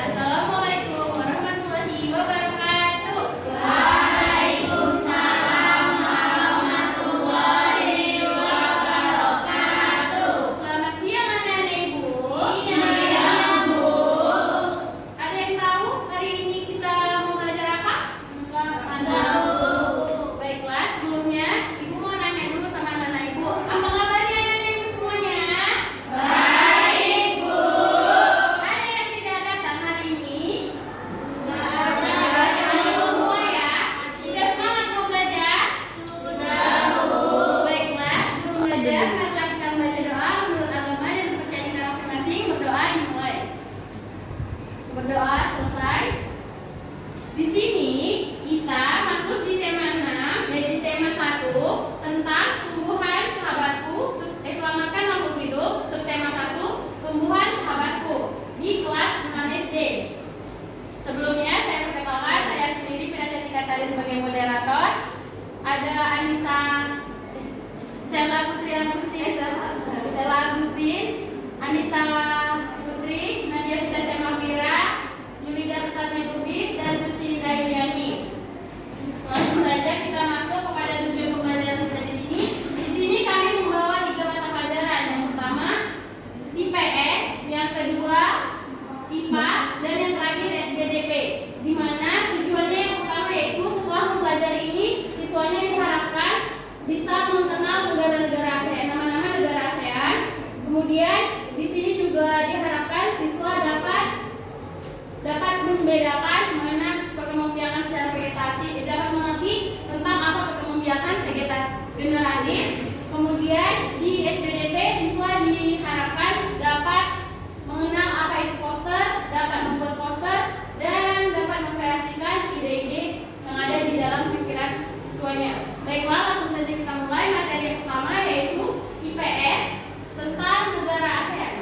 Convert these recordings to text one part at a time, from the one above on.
Assalamualaikum warahmatullahi wabarakatuh. Waalaikumsalam warahmatullahi wabarakatuh. Selamat siang anak-anak ibu. Siang, Bu. Ada yang tahu hari ini kita mau belajar apa? Enggak, Bu. Baiklah, sebelumnya ibu mau nanya dulu sama anak-anak ibu. Apa kabarnya anak-anak ibu semuanya? Baik, Bu. Ada yang tidak datang hari ini? Enggak Anak ada, semua ya. Sudah semangat mau belajar? Sudah, Bu. Baiklah, sebelum belajar, marilah kita membaca doa menurut agama dan kepercayaan kita masing-masing. Berdoa dimulai. Berdoa selesai. Di sini kita masuk di tema 6, di tema 1 tentang tumbuhan sahabatku. Selamatkan makhluk hidup. Subtema 1, tumbuhan sahabatku di kelas 6 SD. Sebelumnya saya perkenalkan, saya sendiri Pira Cantika Sari sebagai moderator. Ada Anissa Sela Putri Agustin, Anissa Putri, Nadia Vita Semafira, Yulida Rutami Lubis, dan Suci Dahyani. Langsung saja kita masuk kepada tujuan pembelajaran kita di sini. Di sini kami membawa 3 mata pelajaran. Yang pertama IPS, yang kedua IPA, dan yang terakhir SBDP. Di mana tujuannya yang pertama yaitu setelah mempelajari ini, siswanya diharapkan bisa mengenal negara-negara ASEAN, nama-nama negara ASEAN. Kemudian di sini juga diharapkan siswa dapat membedakan mana perkembangbiakan secara vegetatif, dapat mengerti tentang apa perkembangbiakan generatif. Kemudian di SPDP siswa diharapkan dapat mengenal apa itu poster, dapat membuat poster, dan dapat mengkreasikan ide-ide yang ada di dalam pikiran siswanya. Baiklah, langsung saja kita mulai materi yang pertama yaitu IPS tentang negara ASEAN.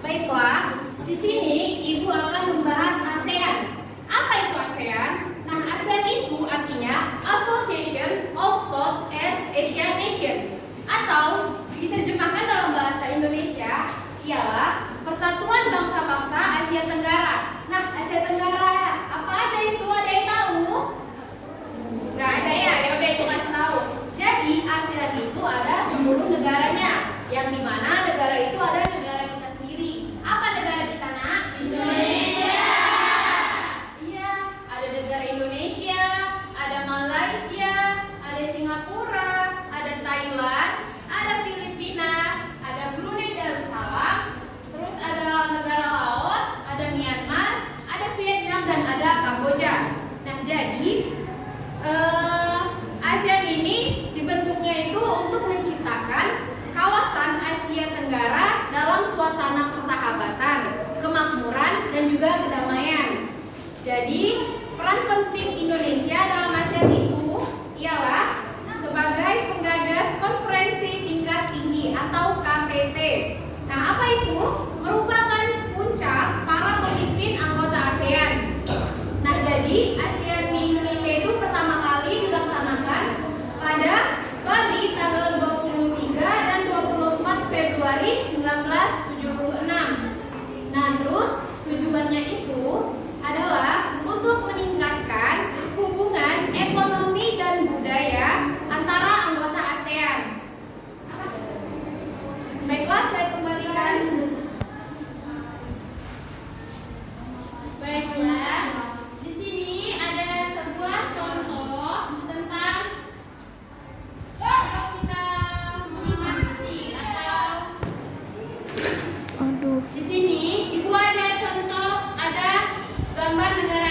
Baiklah, di sini Ibu akan membahas ASEAN. Apa itu ASEAN? Nah, ASEAN itu artinya Association of Southeast Asian Nation, atau diterjemahkan dalam bahasa Indonesia ialah Persatuan Bangsa-Bangsa Asia Tenggara. Nah, Asia Tenggara apa aja itu? Ada yang tahu? Nggak ada ya? Ya udah Ibu kasih tahu. Jadi ASEAN itu ada 10 negaranya, yang dimana negara itu ada negara kita sendiri. Apa negara kita, Nak? Indonesia. Iya, ada negara Indonesia, ada Malaysia, ada Singapura, ada Thailand, ada Filipina, ada Brunei Darussalam, terus ada negara Laos, ada Myanmar, ada Vietnam, dan ada Kamboja. Nah, jadi ASEAN ini dibentuknya itu untuk menciptakan kawasan Asia Tenggara dalam suasana persahabatan, kemakmuran, dan juga kedamaian. Jadi, peran penting Indonesia dalam ASEAN itu ialah sebagai penggagas konferensi tingkat tinggi atau KTT. Nah, apa itu? Merupakan puncak para pemimpin anggota ASEAN. Nah, jadi ASEAN di Indonesia itu pertama kali dilaksanakan pada Bali tanggal 23 dan 24 Februari 1976. Nah, terus tujuannya itu adalah untuk meningkatkan hubungan ekonomi dan budaya antara anggota ASEAN. Baiklah, saya kembalikan. Baiklah, di sini ada sebuah contoh tentang kalau kita mengamati atau di sini Ibu ada contoh, ada gambar negara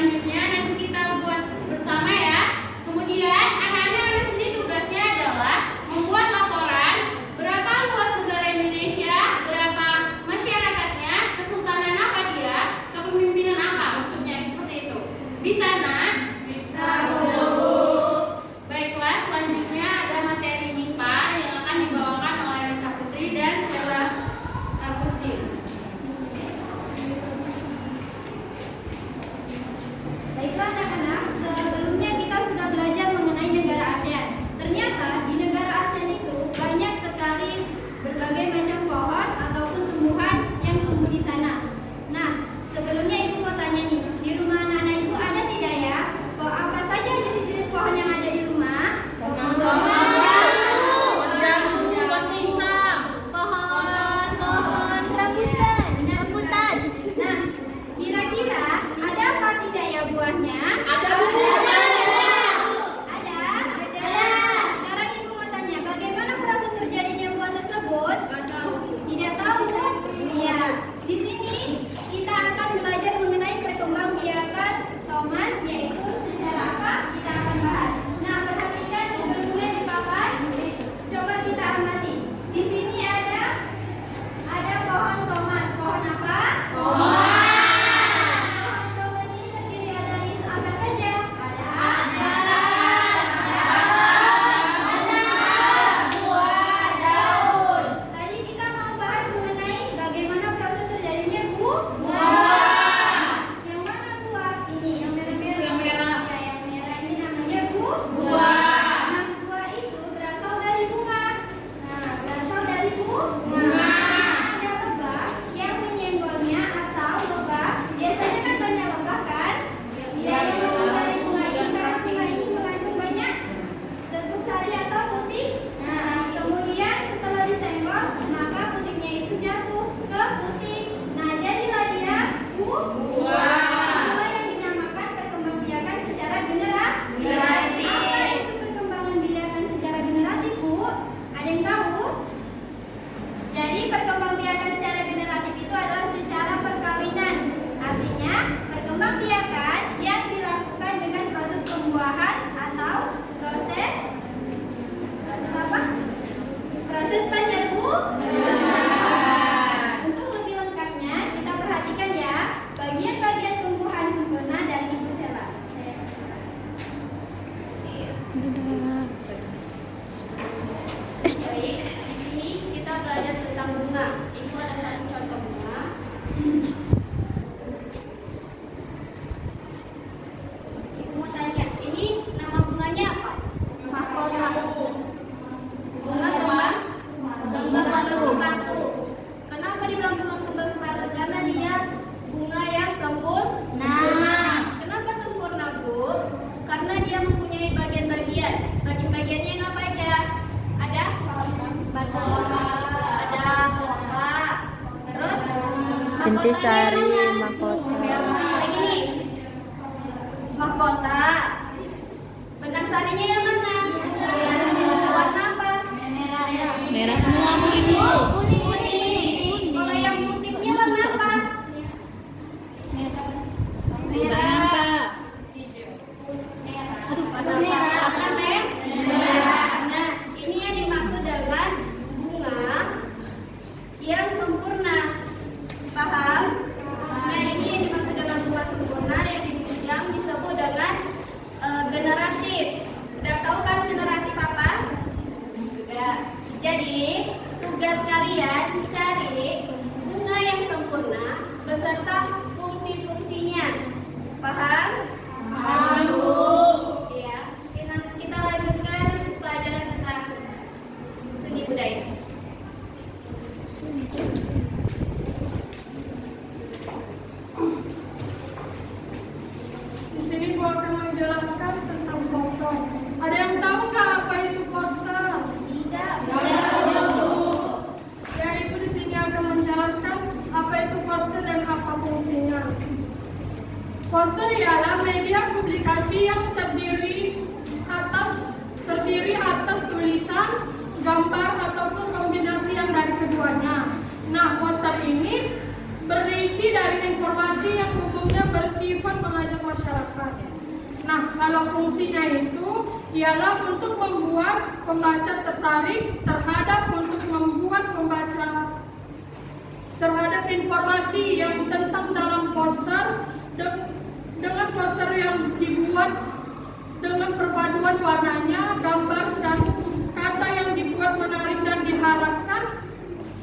selanjutnya nanti kita buat bersama ya. Kemudian anak-anak sini tugasnya adalah membuat laporan berapa luas negara Indonesia, berapa masyarakatnya, kesultanan apa dia, kepemimpinan apa, maksudnya seperti itu. Bisa nak? Bisa, Bu. Baiklah, selanjutnya ada materi MIPA yang akan dibawakan oleh Risa Putri dan Stella Agustin. Baiklah anak-anak, sebelumnya kita sudah belajar mengenai negara ASEAN. Ternyata di negara ASEAN itu banyak sekali berbagai macam pohon ataupun tumbuhan yang tumbuh di sana. Nah, sebelumnya ibu mau tanya nih, di rumah anak-anak ibu ada tidak ya? Apa saja jenis-jenis pohon yang ada di rumah? Pohon Rambutan. Nah, kira-kira ada apa tidak ya buahnya? Ada, Bu. Ada. Sekarang ibu mau tanya, bagaimana proses terjadinya buah tersebut? Tidak tahu. Iya. Di sini kita akan belajar mengenai perkembangbiakan tomat, yaitu secara apa? Kita akan bahas. Nah, perhatikan sebelumnya di papan. Coba kita amati. Di sini ada pohon tomat. Pohon apa? Pohon tomat ini terdiri dari apa saja? Tadi kita mau bahas mengenai bagaimana proses terjadinya buah. Yang mana buah? Ini yang merah-merah. Yang merah. Ya, yang merah ini namanya buah. Nah, buah itu berasal dari bunga. Nah, berasal dari bunga. Ada lebah yang menyenggolnya atau lebah. Biasanya kan banyak lebah kan? Ya, yang lebah dari bunga ini karena bunga ini mengandung banyak serbuk sari atau putih. Nah, kemudian setelah disenggol, maka putihnya itu jatuh ke putih. Nah, jadilah dia buah yang dinamakan perkembangbiakan secara generatif. Apa itu perkembangbiakan secara generatif, Bu? Ada yang tahu? Jadi perkembangbiakan secara generatif itu adalah secara perkawinan. Artinya perkembangbiakan yang dilakukan dengan proses pembuahan atau proses apa? Proses penyerbukan. Untuk lebih lengkapnya kita perhatikan ya bagian-bagian tumbuhan sempurna dari Ibu Sela. Baik, di sini kita belajar tentang bunga. Itu ada satu contoh bunga. Ibu mau tanya, ini nama bunganya apa? Mahkota. Bunga kembang? Kembang sepatu. Kenapa dibilang kembang sepatu? Karena dia bunga yang sempurna. Kenapa sempurna, Bu? Karena dia mempunyai bagian-bagian. Bagian-bagiannya yang apa aja? Ada ada kelopak. Terus Intisari, mahkota. lagi nih. Mahkota. Benang sarinya yang mana? Warna apa? Merah semua Bu ini. Kuning. Kalau yang putihnya warna apa? Merah. Warna merah. Nah, ini yang dimaksud dengan bunga yang sempurna. Paham? Nah, ini yang dimaksud dengan bunga sempurna yang disebut dengan generatif. Udah tahu kan generatif apa? Udah. Jadi, tugas kalian cari bunga yang sempurna beserta fungsi-fungsinya. Paham? Paham, Bu. Iya. Kita lanjutkan pelajaran tentang seni budaya. Di sini gua akan menjelaskan tentang poster. Ada yang tahu nggak apa itu poster? Tidak. Ya, ibu di sini akan menjelaskan apa itu poster dan apa fungsinya. Poster ialah media publikasi yang terdiri atas tulisan, gambar ataupun kombinasi yang dari keduanya. Nah, poster ini berisi dari informasi yang umumnya bersifat mengajak masyarakat penjelasan. Nah, kalau fungsinya itu ialah untuk membuat pembaca tertarik untuk membuat pembaca terhadap informasi yang tentang dalam poster dengan poster yang dibuat dengan perpaduan warnanya, gambar dan kata yang dibuat menarik dan diharapkan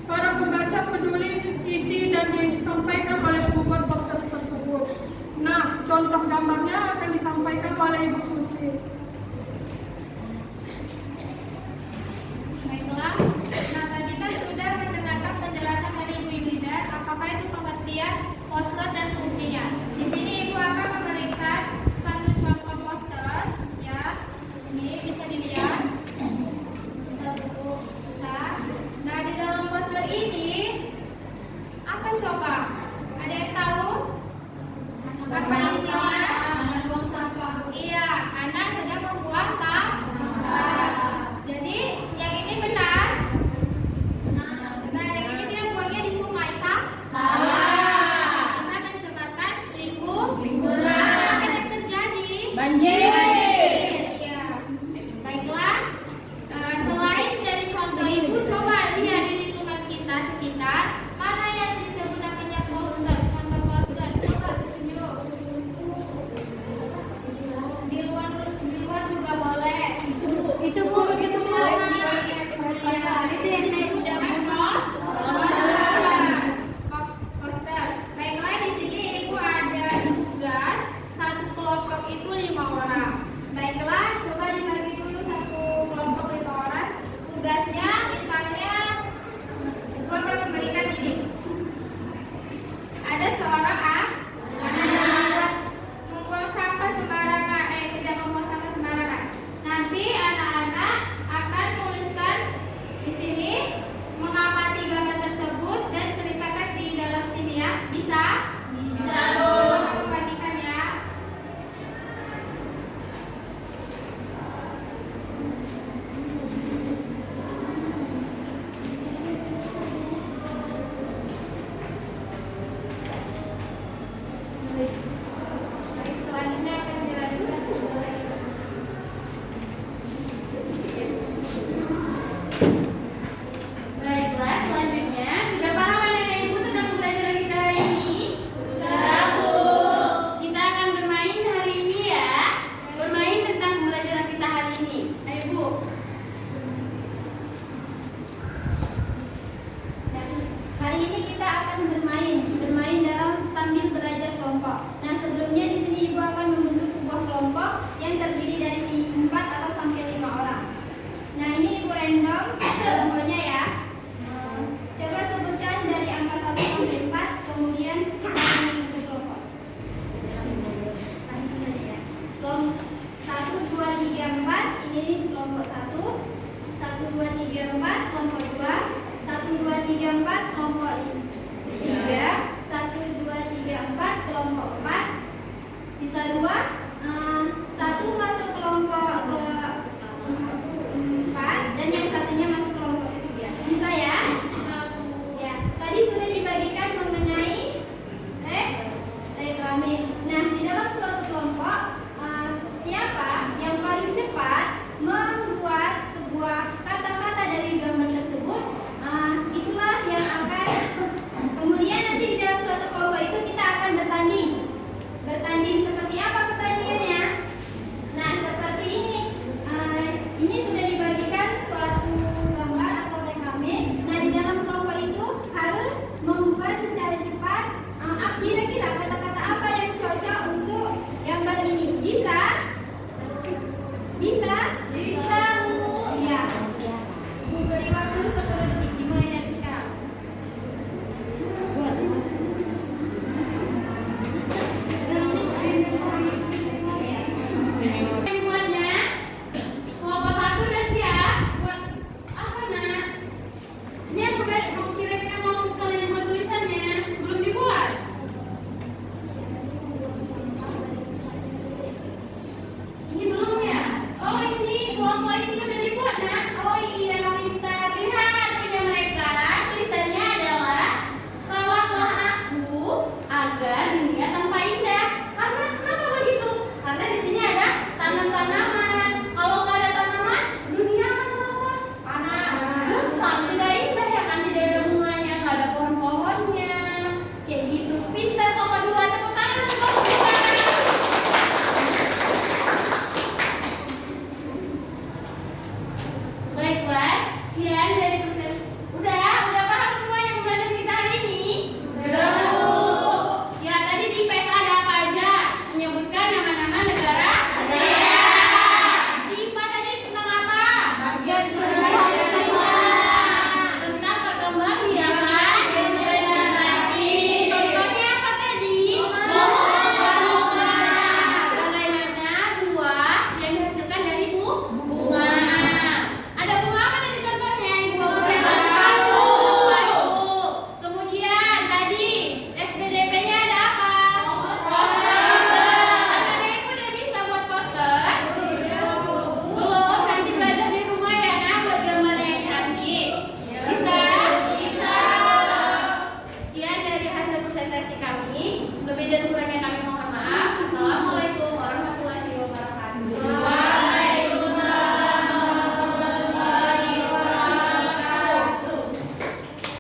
para pembaca peduli isi dan disampaikan oleh pembuat poster tersebut. Nah, contoh gambarnya akan disampaikan oleh Ibu Suci. Baiklah, nah tadi kan sudah mendengarkan penjelasan dari Ibu Yulida apakah itu pengertian poster dan fungsinya. Di sini Ibu akan memberikan satu contoh poster, ya. Ini bisa dilihat. Bisa. Nah, di dalam poster ini apa coba? Ada yang tahu? Apa isinya? Iya, anak sedang membuang sampah. Jadi yang ini benar. Nah, yang ini dia buangnya di sungai, salah. Bisa mencemarkan lingkungan. Apa yang terjadi? Banjir. Iya. Baiklah. Selain dari contoh Ibu, coba lihat di lingkungan kita sekitar mana yang bisa gunakannya poster, contoh poster. Coba tunjuk. Di luar juga boleh. Itu Bu, itu Bu. Iya, itu yang disebut dengan poster. Baiklah, di sini Ibu ada tugas satu kelompok itu 5 orang. Baiklah, coba dibagi dulu satu kelompok 5 orang. Tugasnya misalnya Ibu akan memberikan ini. Ada seorang anak membuang sampah sembarangan, tidak membuang sampah sembarangan. Nanti anak-anak akan tuliskan di sini, mengamati gambar tersebut dan ceritakan di dalam sini ya. Bisa? Bisa. Kita membagikan ya. Baik, selanjutnya akan dilanjutkan oleh Baiklah, selanjutnya sudah paham anak-anak Ibu tentang pembelajaran kita hari ini? Sudah, Bu. Kita akan bermain hari ini ya. Bermain tentang pembelajaran kita hari ini. Ayo Bu. Hari ini kita akan bermain dalam sambil belajar kelompok. Nah, sebelumnya di sini Ibu akan membentuk sebuah kelompok yang terdiri dari 4 atau sampai 5 orang. Nah, ini Ibu random kelompoknya ya. Coba sebutkan dari angka 1 sampai 4, kemudian kita akan membentuk kelompok. Langsung saja ya. Kelompok 1, 2, 3, 4, ini kelompok 1. 1, 2, 3, 4, kelompok 2. 1, 2, 3, 4, kelompok 3. 1, 2, 3, 4, kelompok 4. Sisa 2.